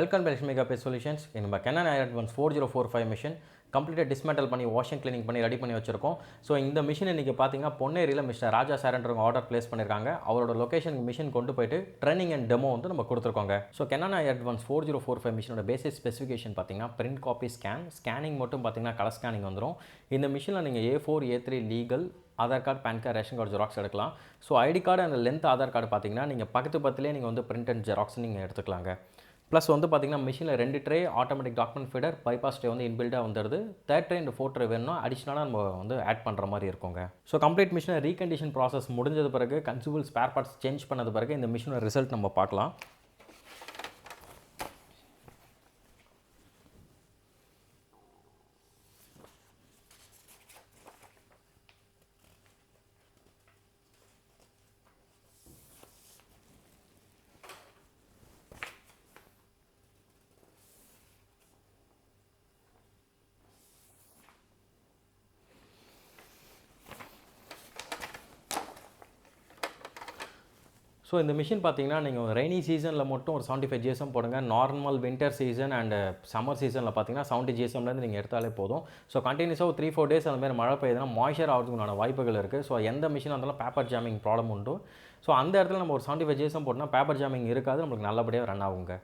Welcome to Lakshmi Copier Solutions. In our CANON Advance 4045 machine, completely dismantle பண்ணி washing cleaning பண்ணி ready பண்ணி வச்சிருக்கோம். So இந்த machine இன்றைக்கி பார்த்தீங்கன்னா பொன்னேரியில் மிஸ்டர் ராஜா சார்ன்றவங்க ஆர்டர் பிளேஸ் பண்ணியிருக்காங்க. அவரோட லொக்கேஷனுக்கு மிஷின் கொண்டு போயிட்டு ட்ரைனிங் அண்ட் டெமோ வந்து நம்ம கொடுத்துருக்கோங்க. ஸோ CANON Advance 4045 மிஷினோட பேசிக் ஸ்பெசிஃபிகேஷன் பார்த்தீங்கன்னா பிரிண்ட் காப்பி ஸ்கேனிங் மட்டும் பார்த்தீங்கன்னா கலர் ஸ்கேனிங் வந்துடும். இந்த மிஷினில் நீங்கள் A4 A3 legal Aadhaar card PAN card ration card Xerox எடுக்கலாம். So ID card and length Aadhaar card பார்த்தீங்கன்னா நீங்கள் பக்கத்துலேயே நீங்கள் வந்து பிரிண்ட் அண்ட் ஜெராக்ஸ் நீங்கள் எடுத்துக்கலாங்க. ப்ளஸ் வந்து பார்த்தீங்கன்னா மிஷினில் 2 tray automatic document feeder bypass tray வந்து இன்பில்டாக வந்துடுது. 3rd tray and 4th tray வேணும்னா அடிஷ்னலாக நம்ம வந்து ஆட் பண்ணுற மாதிரி இருக்குங்க. ஸோ கம்ப்ளீட் மிஷினை ரீகண்டிஷன் ப்ராசஸ் முடிஞ்சது பிறகு கன்சூமபிள் ஸ்பேர் பார்ட்ஸ் சேஞ்ச் பண்ணது பிறகு இந்த மிஷினோட ரிசல்ட் நம்ம பார்க்கலாம். ஸோ இந்த மிஷின் பார்த்தீங்கன்னா நீங்கள் ரெய்னி சீசனில் மட்டும் ஒரு 75 GSM போடுங்க. Normal winter season and summer சீசனில் பார்த்தீங்கன்னா 70 GSMலேருந்து நீங்கள் எடுத்தாலே போதும். ஸோ கண்டினியூஸாக 3-4 டேஸ் அந்த மாதிரி மழை பெய்யுதுன்னா மாய்ச்சர் ஆகிறதுக்குண்டான வாய்ப்புகள் இருக்குது. ஸோ எந்த மிஷினாக இருந்தாலும் பேப்பர் ஜாமிங் ப்ராப்ளம் உண்டு. ஸோ அந்த இடத்துல நம்ம ஒரு 75 GSM போட்டோம்னா பேப்பர் ஜாமிங் இருக்காது, நம்மளுக்கு நல்லபடியாக ரன் ஆகுங்க.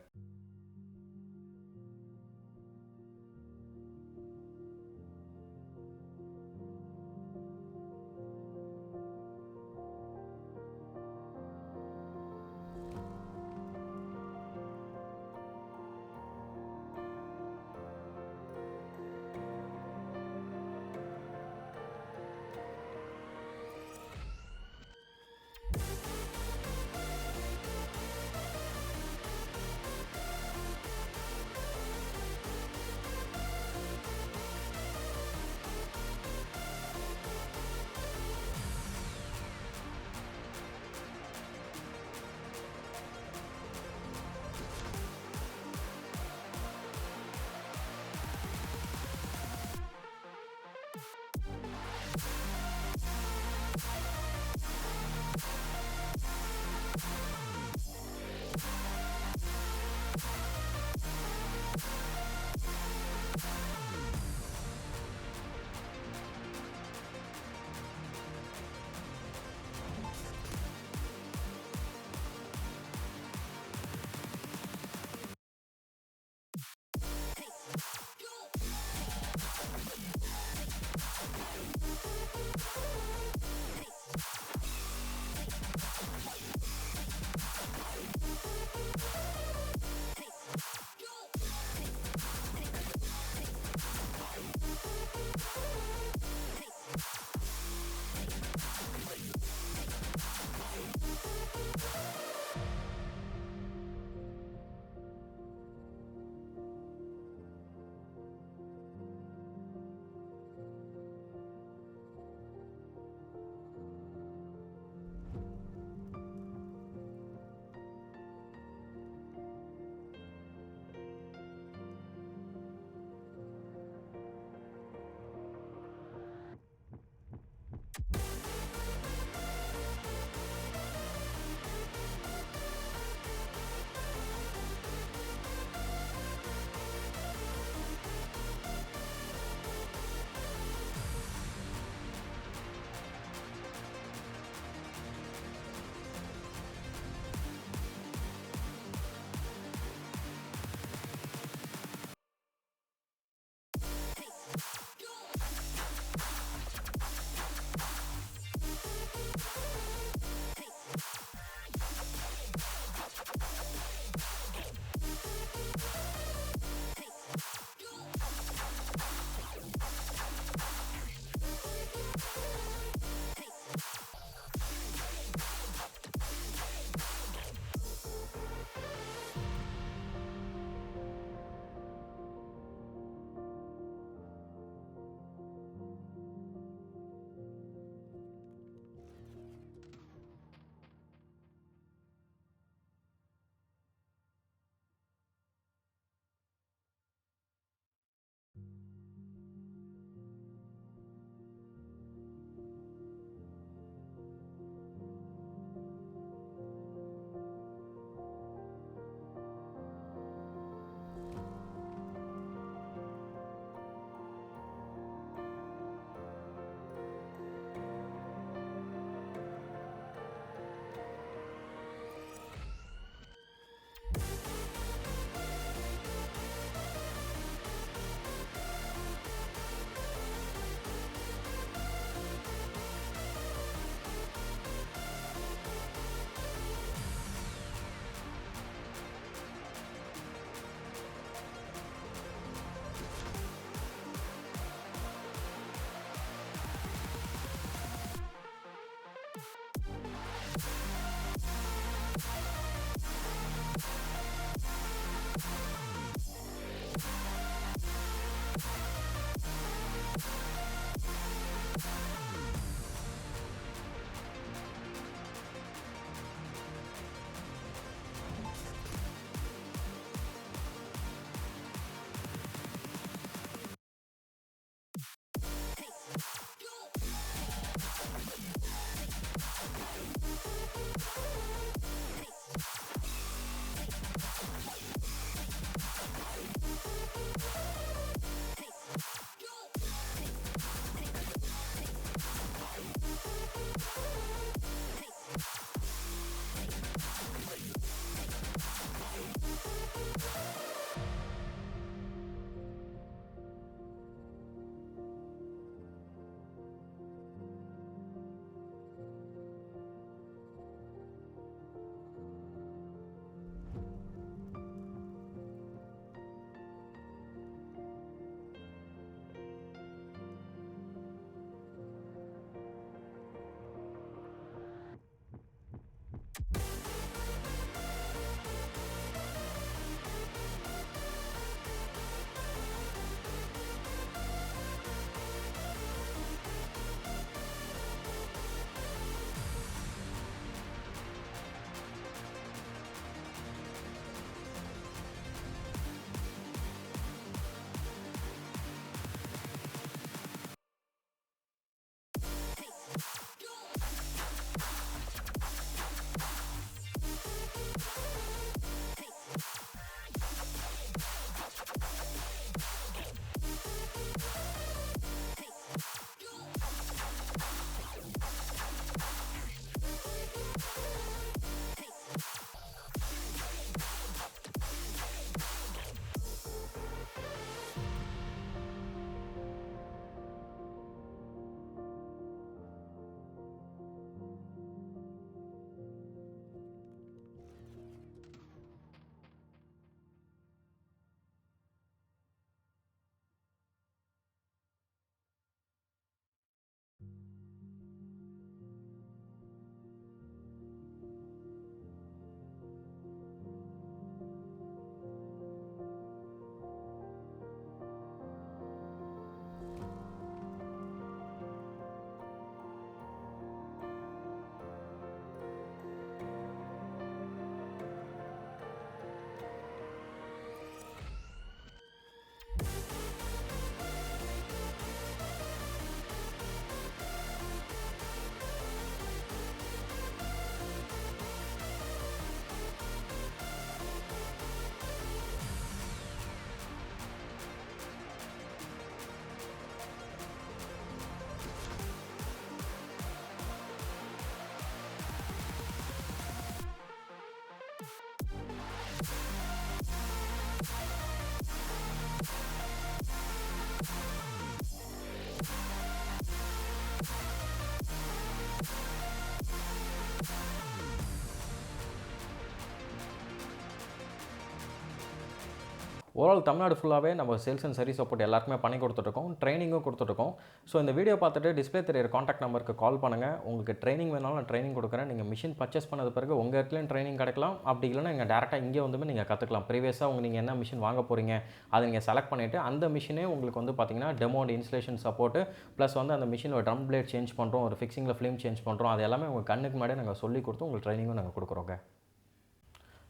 ஓவரால் தமிழ்நாடு ஃபுல்லாகவே நம்ம சேல்ஸ் அண்ட் சர்வீஸ் சப்போர்ட் எல்லாருக்குமே பண்ணி கொடுத்துட்ருக்கோம், ட்ரைனிங்கும் கொடுத்துட்ருக்கோம். ஸோ இந்த வீடியோ பார்த்துட்டு டிஸ்பிளே தெரியிற காண்டாக்ட் நம்பருக்கு கால் பண்ணுங்கள். உங்களுக்கு ட்ரைனிங் வேணாலும் நான் ட்ரைனிங் கொடுக்குறேன். நீங்கள் மிஷின் பர்ச்சேஸ் பண்ணது பிறகு உங்கள் இடத்துலையும் ட்ரைனிங் கிடைக்கலாம். அப்படி இல்லைன்னா நீங்கள் டேரெக்டாக இங்கே வந்து நீங்கள் கற்றுக்கலாம். ப்ரீவியஸாக நீங்கள் என்ன மிஷின் வாங்க போகிறீங்க அதை நீங்கள் செலக்ட் பண்ணிவிட்டு அந்த மிஷினே உங்களுக்கு வந்து பார்த்தீங்கன்னா demo and installation support plus வந்து அந்த மிஷின் ஒரு ட்ரம் பிளேட் சேஞ்ச் பண்ணுறோம், ஒரு ஃபிக்ஸிங்கில் ஃபிலிம் சேஞ்ச் பண்ணுறோம், அது எல்லாமே உங்கள் கண்ணுக்கு முன்னாடியே நாங்கள் சொல்லி கொடுத்து உங்களுக்கு ட்ரைனிங்கும் நாங்கள் கொடுக்குறோங்க.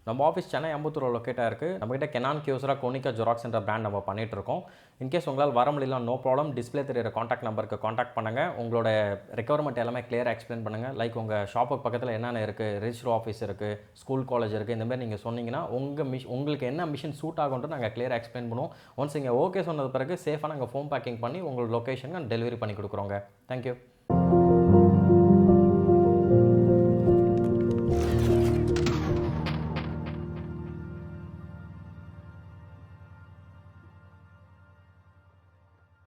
நம்ம ஆஃபீஸ் சென்னை அம்பத்தூர் லொக்கேட்டாக இருக்குது. நம்மகிட்ட KANON, KYOCERA, KONICA, Xerox என்ற பிராண்ட் நம்ம பண்ணிகிட்ருக்கோம். இன்கேஸ் உங்களால் வர முடியல, நோ ப்ராப்ளம், டிஸ்பிளே தெரியிற காண்டாக்ட் நம்பருக்கு காண்டாக்ட் பண்ணுங்கள். உங்களோட ரெக்குவயர்மெண்ட் எல்லாமே கிளியராக எக்ஸ்பிளைன் பண்ணுங்கள். லைக் உங்கள் ஷாப்புக்கு பக்கத்தில் என்னென்ன இருக்குது, ரிஜிஸ்டர் ஆஃபீஸ் இருக்குது, ஸ்கூல் காலேஜ் இருக்குது, இந்தமாதிரி நீங்கள் சொன்னீங்கன்னா உங்களுக்கு என்ன மிஷின் சூட் ஆகுன்ட்டு நாங்கள் கிளியராக எக்ஸ்பிளைன் பண்ணுவோம். ஒன்ஸ் நீங்கள் ஓகே சொன்னது பிறகு சேஃபாக நாங்கள் ஃபோன் பேக்கிங் பண்ணி உங்கள் லொக்கேஷனுக்கு டெலிவரி பண்ணி கொடுக்குறோங்க. தேங்க்யூ.